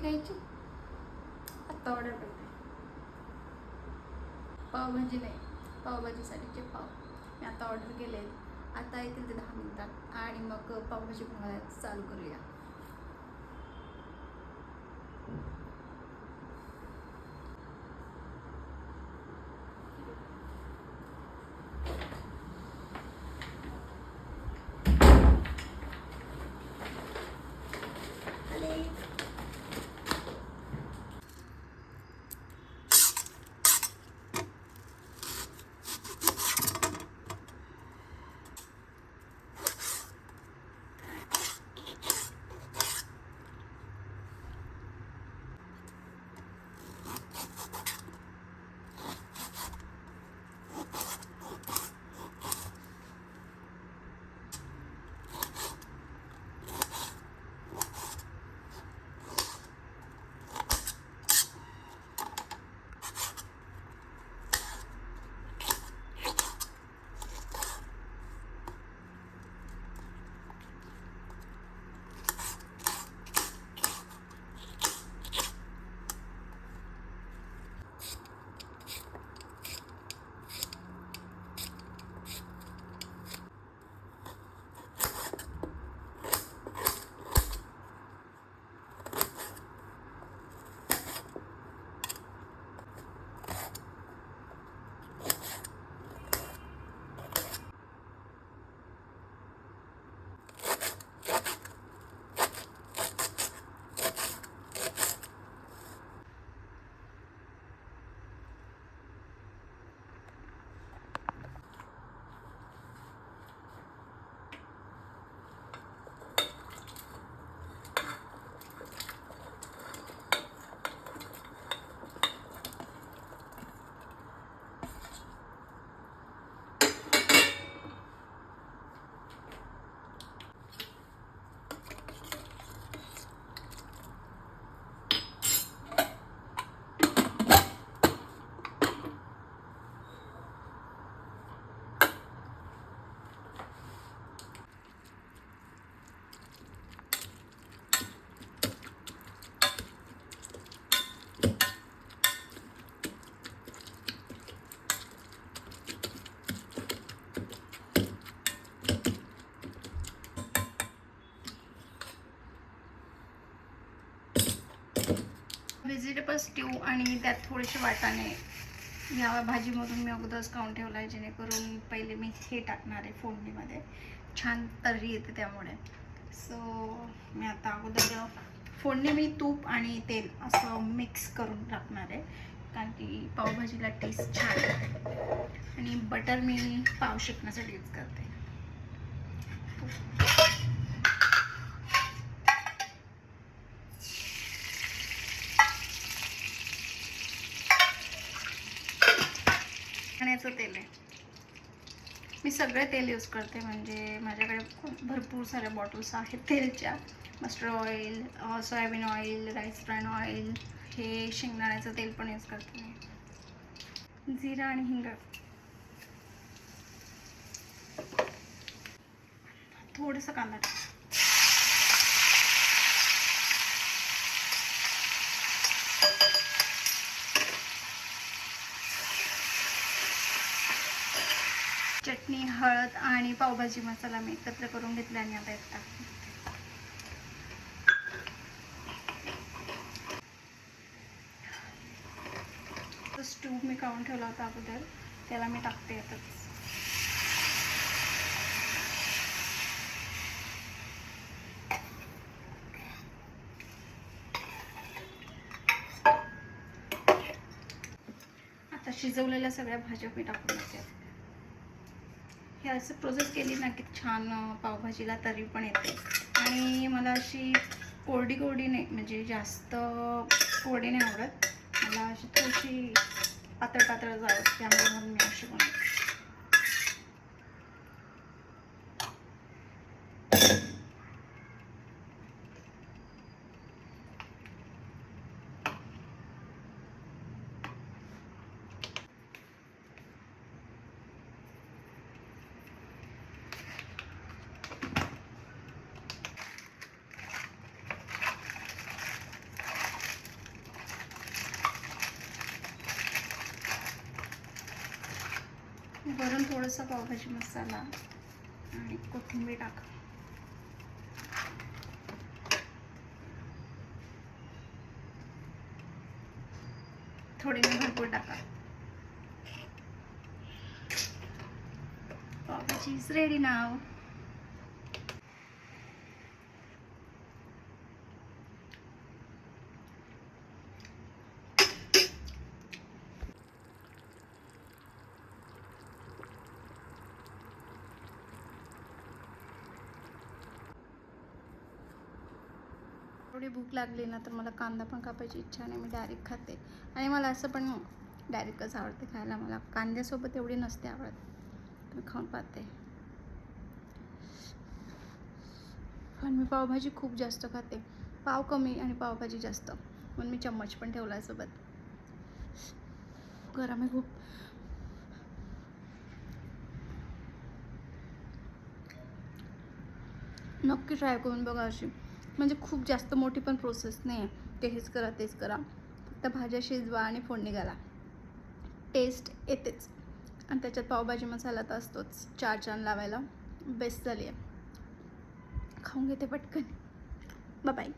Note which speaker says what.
Speaker 1: घ्यायची. आता ऑर्डर करते. पावभाजी नाही, पावभाजीसाठीचे पाव मी आता ऑर्डर केले आहेत. आता येतील ते 10 मिनिटात आणि मग पावभाजी बनवायला चालू करूया. व्हेजिटेबल स्ट्यू आणि त्यात थोडेसे वाटाणे या भाजीमधून मी अगोदरच काढून ठेवला आहे, जेणेकरून पहिले मी हे टाकणार आहे फोडणीमध्ये. छान तर्री येते त्यामुळे. सो मी आता अगोदर फोडणी मी तूप आणि तेल असं मिक्स करून टाकणार आहे, कारण की पावभाजीला टेस्ट छान आहे. आणि बटर मी पाव शेकण्यासाठी यूज करते. खाण्याचं तेल आहे. मी सगळे तेल यूज करते, म्हणजे माझ्याकडे भरपूर साऱ्या बॉटल्स आहेत तेलच्या. Mustard oil, soybean oil, rice bran oil, हे शेंगदाण्याचं तेल पण यूज करते मी. जिरा आणि हिंग, थोडंसं कांदा. चटणी, हळद आणि पावभाजी मसाला मी एकत्र करून घेतला आणि आता एक टाकते. स्टू मी काढून ठेवला होता अगोदर, त्याला मी टाकते यातच. आता शिजवलेल्या सगळ्या भाज्या मी टाकून देते. हे असं प्रोसेस केली ना की छान पावभाजीला तरी पण येते. आणि मला अशी कोरडी कोरडी नाही, म्हणजे जास्त कोरडी नाही आवडत मला, अशी थोडीशी पातळ पातळ जावं, त्यामुळे म्हणून मी अशी बनवते. वरून थोडंसं पावभाजी मसाला आणि कोथिंबीर टाका. थोडी मी भरपूर टाका. पावभाजी इज रेडी नाव. थोडी भूक लागली ना तर मला कांदा पण कापायची इच्छा नाही, मी डायरेक्ट खाते. आणि मला असं पण डायरेक्टच आवडते खायला, मला कांद्यासोबत एवढी नसते आवडत. मी खाऊन पाहते. पण मी पावभाजी खूप जास्त खाते, पाव कमी आणि पावभाजी जास्त, म्हणून मी चम्मच पण ठेवला सोबत. गरम आहे खूप. नक्की ट्राय करून बघा अशी, म्हणजे खूप जास्त मोठी पण प्रोसेस नाही आहे, ते हेच करा तेच करा, फक्त भाज्या शिजवा आणि फोडणी घाला, टेस्ट येतेच. आणि त्याच्यात पावभाजी मसाला तर असतोच चार चांद लावायला. बेस्ट झाली आहे. खाऊन घेते पटकन. Bye bye.